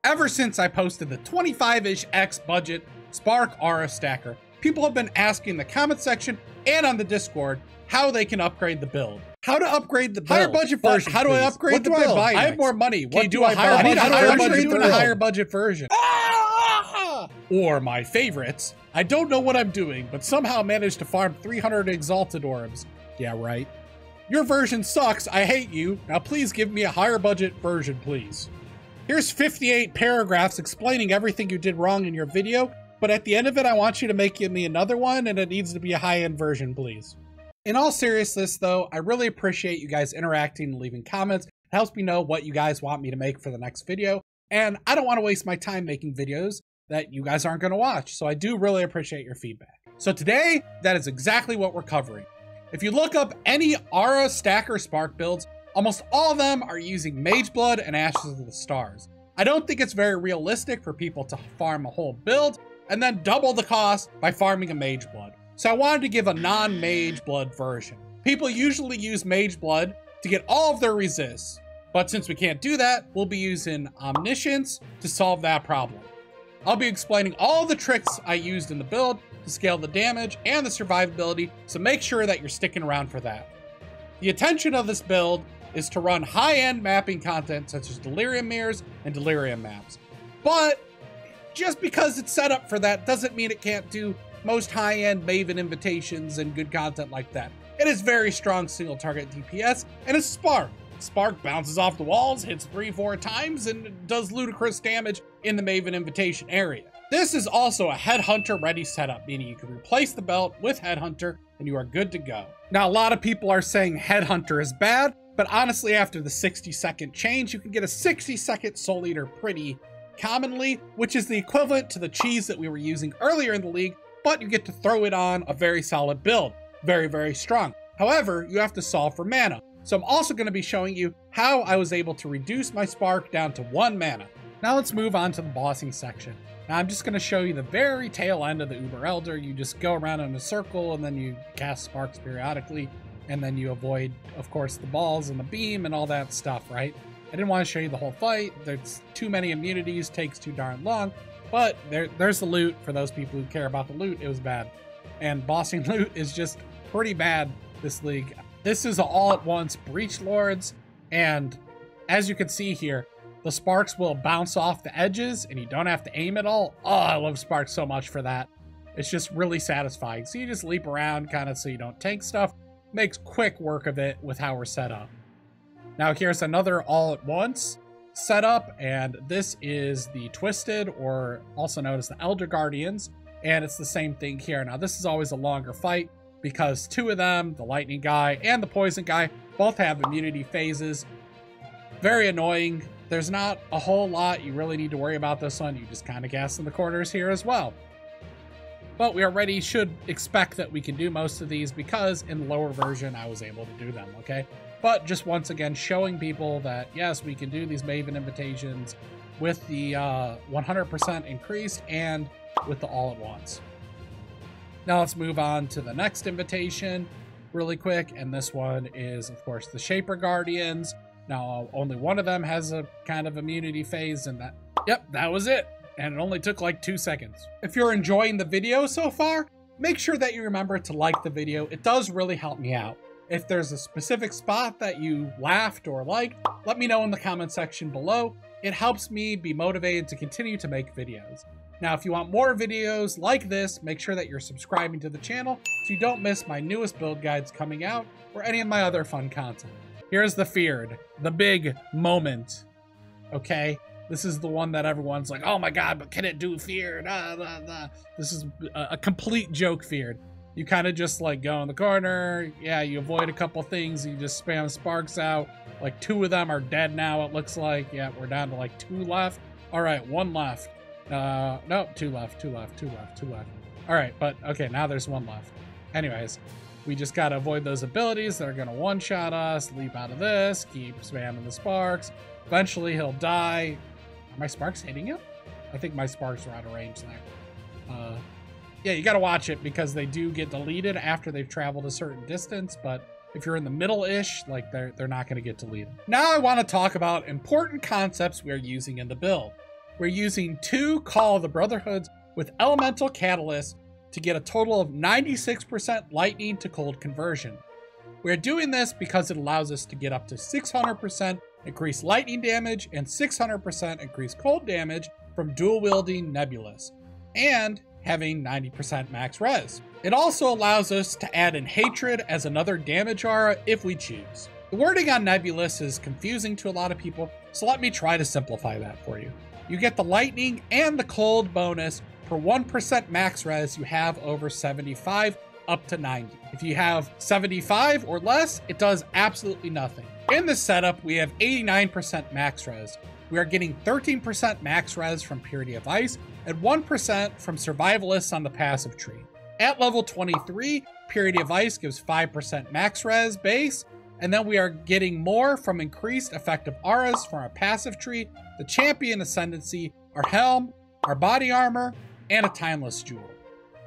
Ever since I posted the 25-ish X budget Spark AURASTACKER, people have been asking in the comment section and on the Discord how they can upgrade the build. How to upgrade the build? Higher budget version. How do I upgrade the build? I have more money. What do I buy? I need a higher budget version. Or my favorites. I don't know what I'm doing, but somehow managed to farm 300 exalted orbs. Yeah, right. Your version sucks. I hate you. Now please give me a higher budget version, please. Here's 58 paragraphs explaining everything you did wrong in your video, but at the end of it, I want you to make me another one, and it needs to be a high-end version, please. In all seriousness, though, I really appreciate you guys interacting and leaving comments. It helps me know what you guys want me to make for the next video, and I don't want to waste my time making videos that you guys aren't going to watch, so I do really appreciate your feedback. So today, that is exactly what we're covering. If you look up any AURASTACKER Spark builds, almost all of them are using Mageblood and Ashes of the Stars. I don't think it's very realistic for people to farm a whole build and then double the cost by farming a Mageblood. So I wanted to give a non-Mageblood version. People usually use Mageblood to get all of their resists, but since we can't do that, we'll be using Omniscience to solve that problem. I'll be explaining all the tricks I used in the build to scale the damage and the survivability, so make sure that you're sticking around for that. The intention of this build is to run high-end mapping content such as Delirium Mirrors and Delirium Maps. But just because it's set up for that doesn't mean it can't do most high-end Maven invitations and good content like that. It is very strong single target DPS and it's Spark. Spark bounces off the walls, hits 3-4 times, and does ludicrous damage in the Maven invitation area. This is also a headhunter ready setup, meaning you can replace the belt with headhunter and you are good to go. Now, a lot of people are saying headhunter is bad, but honestly, after the 60-second change, you can get a 60-second soul eater pretty commonly, which is the equivalent to the cheese that we were using earlier in the league, but you get to throw it on a very solid build. Very, very strong. However, you have to solve for mana. So I'm also going to be showing you how I was able to reduce my Spark down to 1 mana. Now let's move on to the bossing section. Now I'm just going to show you the very tail end of the Uber Elder. You just go around in a circle and then you cast Sparks periodically. And then you avoid, of course, the balls and the beam and all that stuff, right? I didn't want to show you the whole fight. There's too many immunities, takes too darn long. But there's the loot. For those people who care about the loot, it was bad. And bossing loot is just pretty bad this league. This is all at once Breach Lords, and as you can see here, the Sparks will bounce off the edges and you don't have to aim at all. Oh, I love Sparks so much for that. It's just really satisfying. So you just leap around kind of so you don't tank stuff. Makes quick work of it with how we're set up. Now here's another all at once setup, and this is the Twisted, or also known as the Elder Guardians, and it's the same thing here. Now this is always a longer fight, because two of them, the lightning guy and the poison guy, both have immunity phases. Very annoying. There's not a whole lot you really need to worry about this one. You just kind of gas in the corners here as well. But we already should expect that we can do most of these because in the lower version, I was able to do them, okay? But just once again, showing people that, yes, we can do these Maven invitations with the 100% increased and with the all at once. Now let's move on to the next invitation really quick. And this one is, of course, the Shaper Guardians. Now, only one of them has a kind of immunity phase, and that was it. And it only took like 2 seconds. If you're enjoying the video so far, make sure that you remember to like the video. It does really help me out. If there's a specific spot that you laughed or liked, let me know in the comment section below. It helps me be motivated to continue to make videos. Now, if you want more videos like this, make sure that you're subscribing to the channel so you don't miss my newest build guides coming out or any of my other fun content. Here's the feared, the big moment, okay? This is the one that everyone's like, oh my god, but can it do feared? This is a complete joke feared. You kind of just like go in the corner, yeah, you avoid a couple things, you just spam Sparks out. Like 2 of them are dead now, it looks like. Yeah, we're down to like 2 left. All right, 1 left. No, 2 left, 2 left, 2 left, 2 left. All right, but okay, now there's 1 left. Anyways, we just gotta avoid those abilities that are gonna one-shot us, leap out of this, keep spamming the Sparks. Eventually he'll die. Are my Sparks hitting him? I think my Sparks are out of range there. Yeah, you gotta watch it because they do get deleted after they've traveled a certain distance, but if you're in the middle-ish, like they're not gonna get deleted. Now I wanna talk about important concepts we are using in the build. we're using 2 Call of the Brotherhoods with Elemental Catalyst to get a total of 96% lightning to cold conversion. We're doing this because it allows us to get up to 600% increased lightning damage and 600% increased cold damage from dual wielding Nebulous, and having 90% max res. It also allows us to add in Hatred as another damage aura if we choose. The wording on Nebulous is confusing to a lot of people, so let me try to simplify that for you. You get the lightning and the cold bonus per 1% max res you have over 75 up to 90. If you have 75 or less, it does absolutely nothing. In this setup, we have 89% max res. We are getting 13% max res from Purity of Ice and 1% from Survivalists on the passive tree. At level 23, Purity of Ice gives 5% max res base, and then we are getting more from increased effective auras from our passive tree, the champion ascendancy, our helm, our body armor, and a timeless jewel.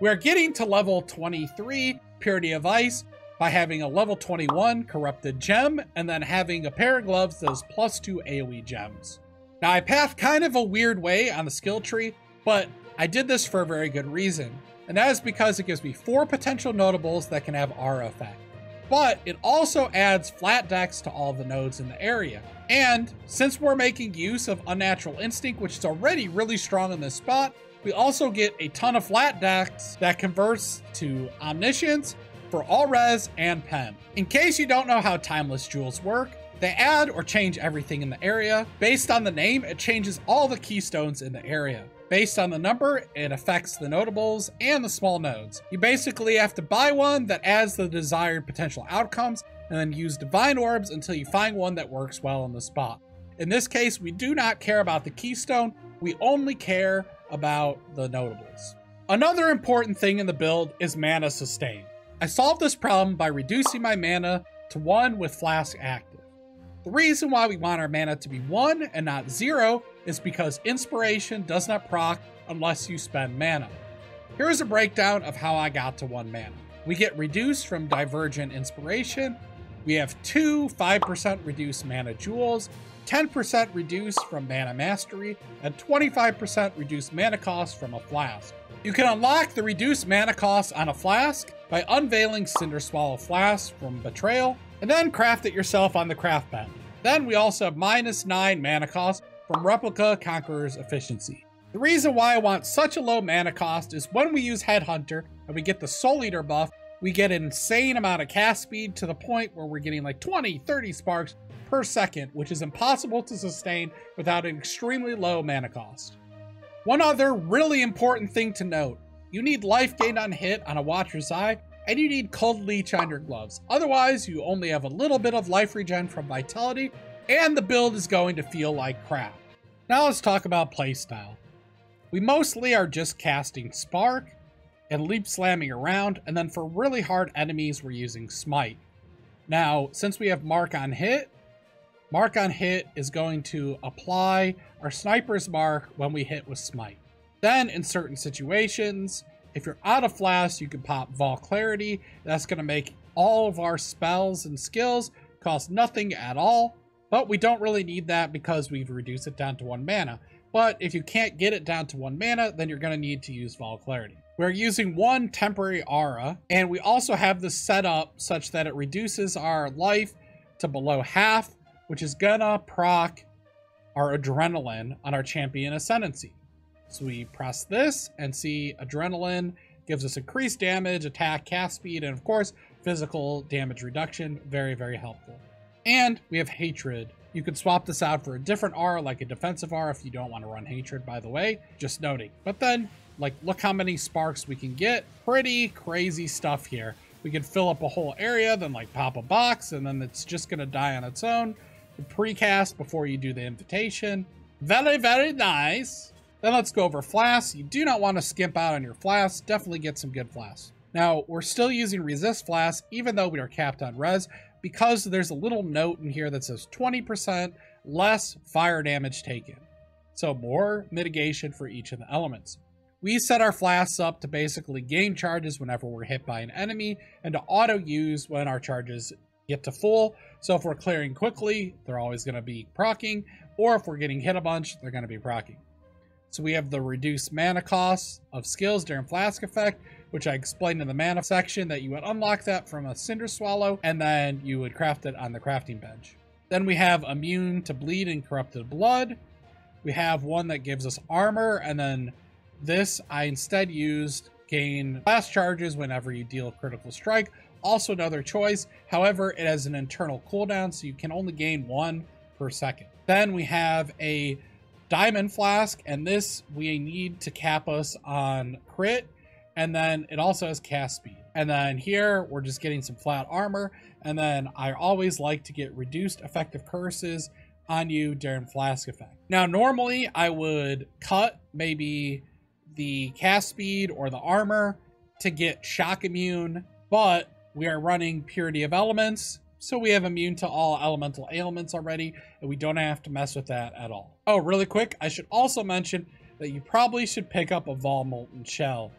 We are getting to level 23 Purity of Ice by having a level 21 corrupted gem and then having a pair of gloves that is +2 AoE gems. Now I pathed kind of a weird way on the skill tree, but I did this for a very good reason, and that is because it gives me 4 potential notables that can have aura effect. But it also adds flat decks to all the nodes in the area. And since we're making use of Unnatural Instinct, which is already really strong in this spot, we also get a ton of flat decks that converts to Omniscience for all res and pen. In case you don't know how timeless jewels work, they add or change everything in the area. Based on the name, it changes all the keystones in the area. Based on the number, it affects the notables and the small nodes. You basically have to buy one that adds the desired potential outcomes and then use divine orbs until you find one that works well in the spot. In this case, we do not care about the keystone, we only care about the notables. Another important thing in the build is mana sustain. I solved this problem by reducing my mana to 1 with flask active. The reason why we want our mana to be 1 and not 0 is because inspiration does not proc unless you spend mana. Here is a breakdown of how I got to 1 mana. We get reduced from Divergent Inspiration, we have 2 5% reduced mana jewels, 10% reduced from mana mastery, and 25% reduced mana cost from a flask. You can unlock the reduced mana cost on a flask by unveiling Cinder Swallow Flask from Betrayal, and then craft it yourself on the craft bench. Then we also have -9 mana cost from Replica Conqueror's Efficiency. The reason why I want such a low mana cost is when we use Headhunter and we get the Soul Eater buff, we get an insane amount of cast speed to the point where we're getting like 20-30 sparks per second, which is impossible to sustain without an extremely low mana cost. One other really important thing to note, you need life gain on hit on a Watcher's Eye, and you need Cold Leech on your gloves. Otherwise, you only have a little bit of life regen from Vitality, and the build is going to feel like crap. Now let's talk about playstyle. We mostly are just casting Spark and leap slamming around, and then for really hard enemies, we're using Smite. Now, since we have Mark on Hit is going to apply our Sniper's Mark when we hit with Smite. Then, in certain situations, if you're out of flask, you can pop Vol Clarity. That's going to make all of our spells and skills cost nothing at all, but we don't really need that because we've reduced it down to 1 mana. But if you can't get it down to 1 mana, then you're going to need to use Vol Clarity. We're using 1 temporary aura, and we also have this set up such that it reduces our life to below half, which is gonna proc our Adrenaline on our champion ascendancy. So we press this and see Adrenaline gives us increased damage, attack, cast speed, and of course, physical damage reduction. Very, very helpful. And we have Hatred. You could swap this out for a different aura, like a defensive aura, if you don't want to run Hatred, by the way, just noting. But then, like, look how many sparks we can get. Pretty crazy stuff here. We can fill up a whole area, then like pop a box, and then it's just gonna die on its own. The precast before you do the invitation. Very, very nice. Then let's go over flasks. You do not want to skimp out on your flasks. Definitely get some good flasks. Now, we're still using resist flasks, even though we are capped on res, because there's a little note in here that says 20% less fire damage taken. So more mitigation for each of the elements. We set our flasks up to basically gain charges whenever we're hit by an enemy, and to auto use when our charges get to full. So if we're clearing quickly, they're always going to be proccing, or if we're getting hit a bunch, they're going to be proccing. So we have the reduced mana cost of skills during flask effect, which I explained in the mana section that you would unlock that from a Cinder Swallow, and then you would craft it on the crafting bench. Then we have immune to bleed and corrupted blood. We have one that gives us armor, and then this I instead used gain blast charges whenever you deal a critical strike. Also another choice. However, it has an internal cooldown, so you can only gain 1 per second. Then we have a diamond flask, and this we need to cap us on crit, and then it also has cast speed. And then here we're just getting some flat armor, and then I always like to get reduced effective curses on you during flask effect. Now normally I would cut maybe the cast speed or the armor to get shock immune, but we are running Purity of Elements, so we have immune to all elemental ailments already, and we don't have to mess with that at all. Oh, really quick, I should also mention that you probably should pick up a Vol Molten Shell.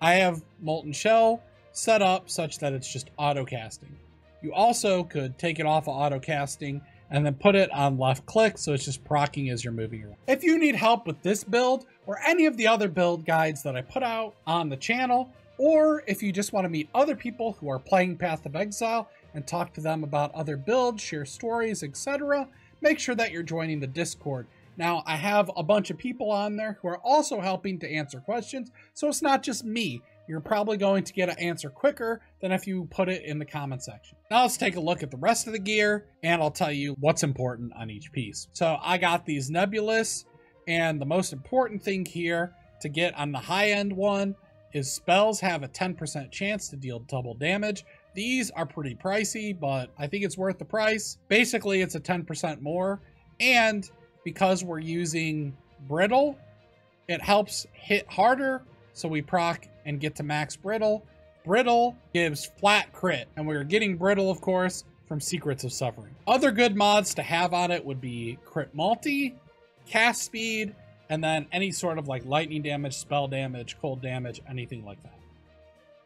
I have Molten Shell set up such that it's just auto casting. You also could take it off of auto casting and then put it on left click so it's just proccing as you're moving around. If you need help with this build or any of the other build guides that I put out on the channel, or if you just want to meet other people who are playing Path of Exile and talk to them about other builds, share stories, etc., make sure that you're joining the Discord. Now, I have a bunch of people on there who are also helping to answer questions, so it's not just me. You're probably going to get an answer quicker than if you put it in the comment section. Now let's take a look at the rest of the gear, and I'll tell you what's important on each piece. So I got these Nebulous, and the most important thing here to get on the high-end one is spells have a 10% chance to deal double damage. These are pretty pricey, but I think it's worth the price. Basically, it's a 10% more, and because we're using Brittle, it helps hit harder, so we proc and get to max Brittle. Brittle gives flat crit, and we're getting Brittle, of course, from Secrets of Suffering. Other good mods to have on it would be Crit Multi, Cast Speed, and then any sort of like lightning damage, spell damage, cold damage, anything like that.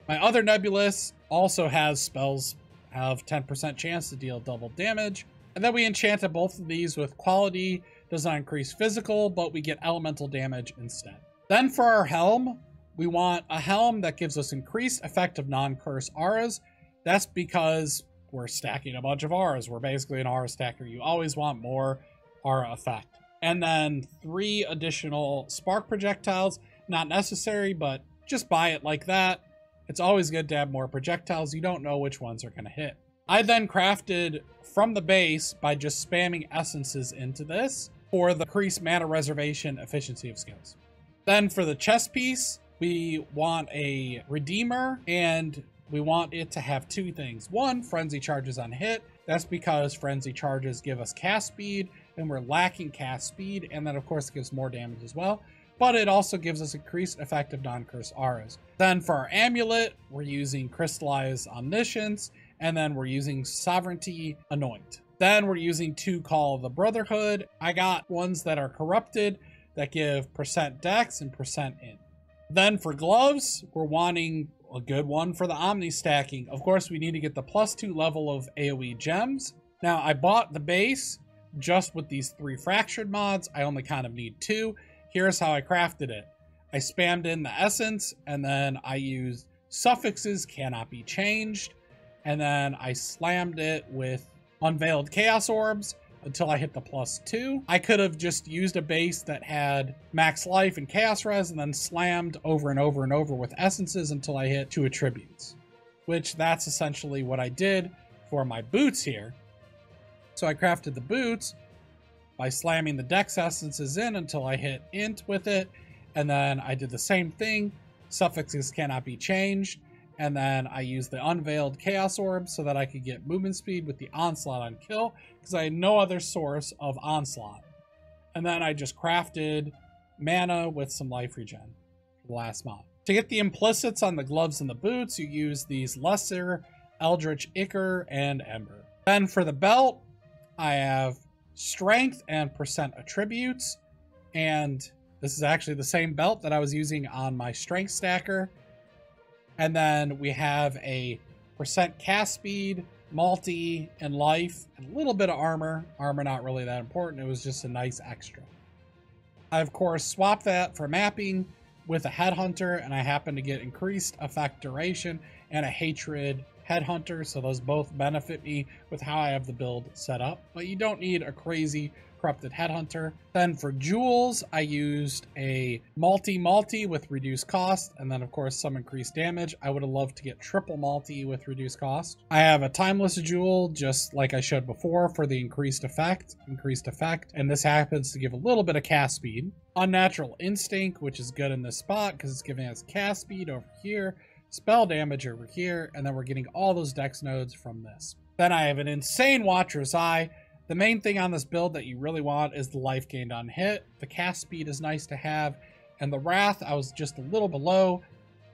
My other Nebulous also has spells have 10% chance to deal double damage. And then we enchanted both of these with quality. Does not increase physical, but we get elemental damage instead. Then for our helm, we want a helm that gives us increased effect of non-curse auras. That's because we're stacking a bunch of auras. We're basically an aura stacker. You always want more aura effect. And then 3 additional spark projectiles. Not necessary, but just buy it like that. It's always good to have more projectiles. You don't know which ones are going to hit. I then crafted from the base by just spamming essences into this for the increased mana reservation efficiency of skills. Then for the chest piece, we want a Redeemer, and we want it to have 2 things. 1, Frenzy Charges on hit. That's because Frenzy Charges give us cast speed, and we're lacking cast speed, and then of course it gives more damage as well. But it also gives us increased effect of non-curse auras. Then for our amulet, we're using Crystallized Omniscience, and then we're using Sovereignty Anoint. Then we're using 2 Call of the Brotherhood. I got ones that are corrupted that give % dex and % int. Then for gloves, we're wanting a good one for the Omni stacking. Of course, we need to get the +2 level of AoE gems. Now, I bought the base just with these 3 fractured mods. I only kind of need 2. Here's how I crafted it. I spammed in the essence, and then I used suffixes cannot be changed, and then I slammed it with unveiled chaos orbs until I hit the +2. I could have just used a base that had max life and chaos res and then slammed over and over and over with essences until I hit 2 attributes, which that's essentially what I did for my boots here. So I crafted the boots by slamming the dex essences in until I hit int with it, and then I did the same thing. Suffixes cannot be changed, and then I used the unveiled chaos orb so that I could get movement speed with the onslaught on kill, because I had no other source of onslaught. And then I just crafted mana with some life regen for the last mod. To get the implicits on the gloves and the boots, you use these Lesser, Eldritch Ichor, and Ember. Then for the belt, I have strength and % attributes, and this is actually the same belt that I was using on my strength stacker. And then we have a % cast speed, multi, and life, and a little bit of armor. Armor not really that important, it was just a nice extra. I, of course, swap that for mapping with a headhunter, and I happen to get increased effect duration and a hatred headhunter, so those both benefit me with how I have the build set up. But you don't need a crazy corrupted headhunter. Then for jewels, I used a multi with reduced cost, and then of course some increased damage. I would have loved to get triple multi with reduced cost. I have a timeless jewel, just like I showed before, for the increased effect, and this happens to give a little bit of cast speed. Unnatural instinct, which is good in this spot because it's giving us cast speed over here, spell damage over here, and then we're getting all those dex nodes from this. Then I have an insane Watcher's Eye. The main thing on this build that you really want is the life gained on hit. The cast speed is nice to have, and the Wrath, I was just a little below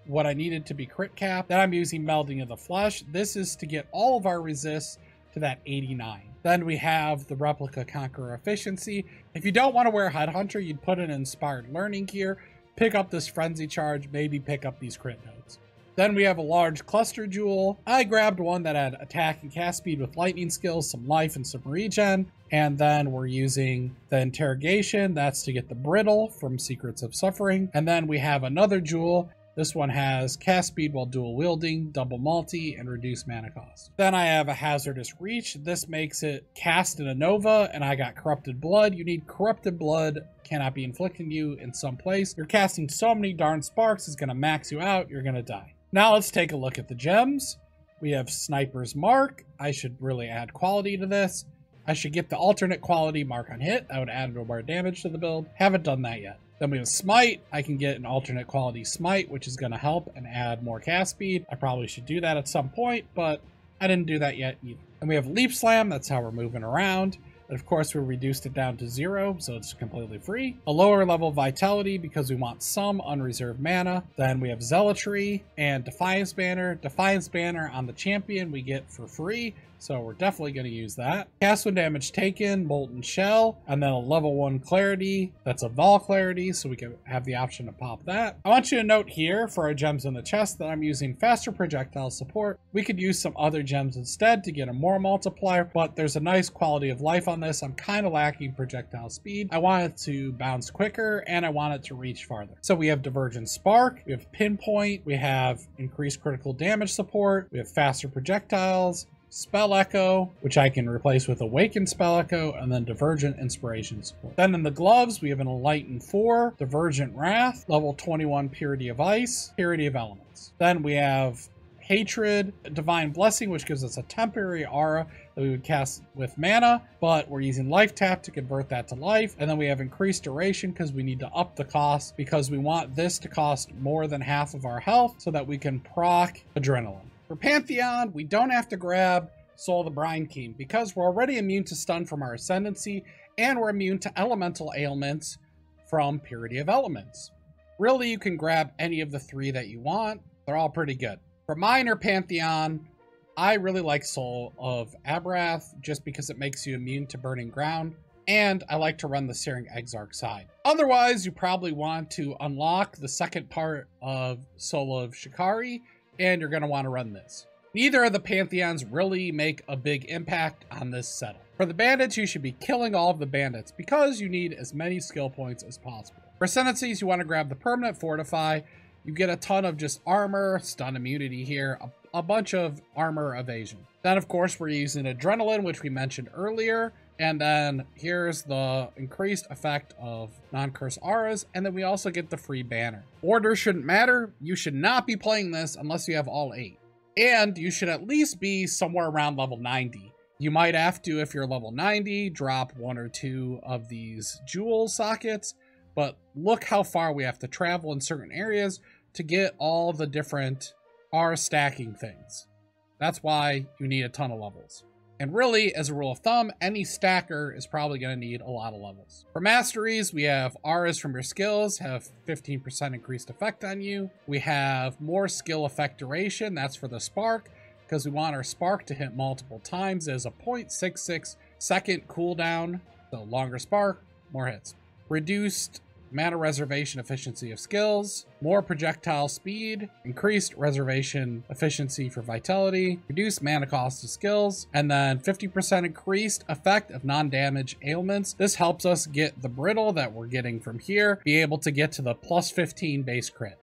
what I needed to be crit cap. Then I'm using Melding of the Flesh. This is to get all of our resists to that 89. Then we have the Replica Conqueror Efficiency. If you don't want to wear Headhunter, you'd put an Inspired Learning gear, pick up this Frenzy Charge, maybe pick up these crit nodes. Then we have a large cluster jewel. I grabbed one that had attack and cast speed with lightning skills, some life, and some regen. And then we're using the interrogation. That's to get the brittle from Secrets of Suffering. And then we have another jewel. This one has cast speed while dual wielding, double multi, and reduced mana cost. Then I have a hazardous reach. This makes it cast in a Nova, and I got corrupted blood. You need corrupted blood, cannot be inflicting you in some place. You're casting so many darn sparks, it's gonna max you out, you're gonna die. Now let's take a look at the gems. We have Sniper's Mark. I should really add quality to this. I should get the alternate quality Mark on hit. I would add more damage to the build. Haven't done that yet. Then we have Smite. I can get an alternate quality Smite, which is going to help and add more cast speed. I probably should do that at some point, but I didn't do that yet either. And we have Leap Slam. That's how we're moving around. But of course, we reduced it down to 0, so it's completely free. A lower level Vitality because we want some unreserved mana. Then we have Zealotry and Defiance Banner. Defiance Banner on the champion we get for free, so we're definitely going to use that. Cast when damage taken, Molten Shell, and then a level 1 Clarity. That's a Vol Clarity, so we can have the option to pop that. I want you to note here for our gems in the chest that I'm using faster projectile support. We could use some other gems instead to get a more multiplier, but there's a nice quality of life on this. I'm kind of lacking projectile speed. I want it to bounce quicker, and I want it to reach farther. So we have Divergent Spark, we have Pinpoint, we have increased critical damage support, we have faster projectiles, Spell Echo, which I can replace with Awakened Spell Echo, and then Divergent Inspiration support. Then in the gloves, we have an Enlighten 4, Divergent Wrath, level 21 Purity of Ice, Purity of Elements. Then we have Hatred, Divine Blessing, which gives us a temporary aura that we would cast with mana, but we're using Life Tap to convert that to life. And then we have Increased Duration because we need to up the cost because we want this to cost more than half of our health so that we can proc Adrenaline. For Pantheon, we don't have to grab Soul of the Brine King because we're already immune to stun from our Ascendancy and we're immune to elemental ailments from Purity of Elements. Really, you can grab any of the 3 that you want. They're all pretty good. For Minor Pantheon, I really like Soul of Abrath just because it makes you immune to Burning Ground, and I like to run the Searing Exarch side. Otherwise, you probably want to unlock the second part of Soul of Shikari, and you're going to want to run this. Neither of the Pantheons really make a big impact on this setup. For the bandits, you should be killing all of the bandits because you need as many skill points as possible. For ascendancies, you want to grab the permanent Fortify. You get a ton of just armor, stun immunity here, a bunch of armor evasion. Then of course we're using Adrenaline, which we mentioned earlier. And then here's the increased effect of non-curse auras. And then we also get the free banner. Order shouldn't matter. You should not be playing this unless you have all 8. And you should at least be somewhere around level 90. You might have to, if you're level 90, drop 1 or 2 of these jewel sockets. But look how far we have to travel in certain areas to get all the different R stacking things. That's why you need a ton of levels. And really, as a rule of thumb, any stacker is probably going to need a lot of levels. For masteries, we have auras from your skills have 15% increased effect on you. We have more skill effect duration. That's for the spark, because we want our spark to hit multiple times as a 0.66 second cooldown. So longer spark, more hits. Reduced mana reservation efficiency of skills, more projectile speed, increased reservation efficiency for vitality, reduced mana cost of skills, and then 50% increased effect of non-damage ailments. This helps us get the brittle that we're getting from here, be able to get to the plus 15 base crit.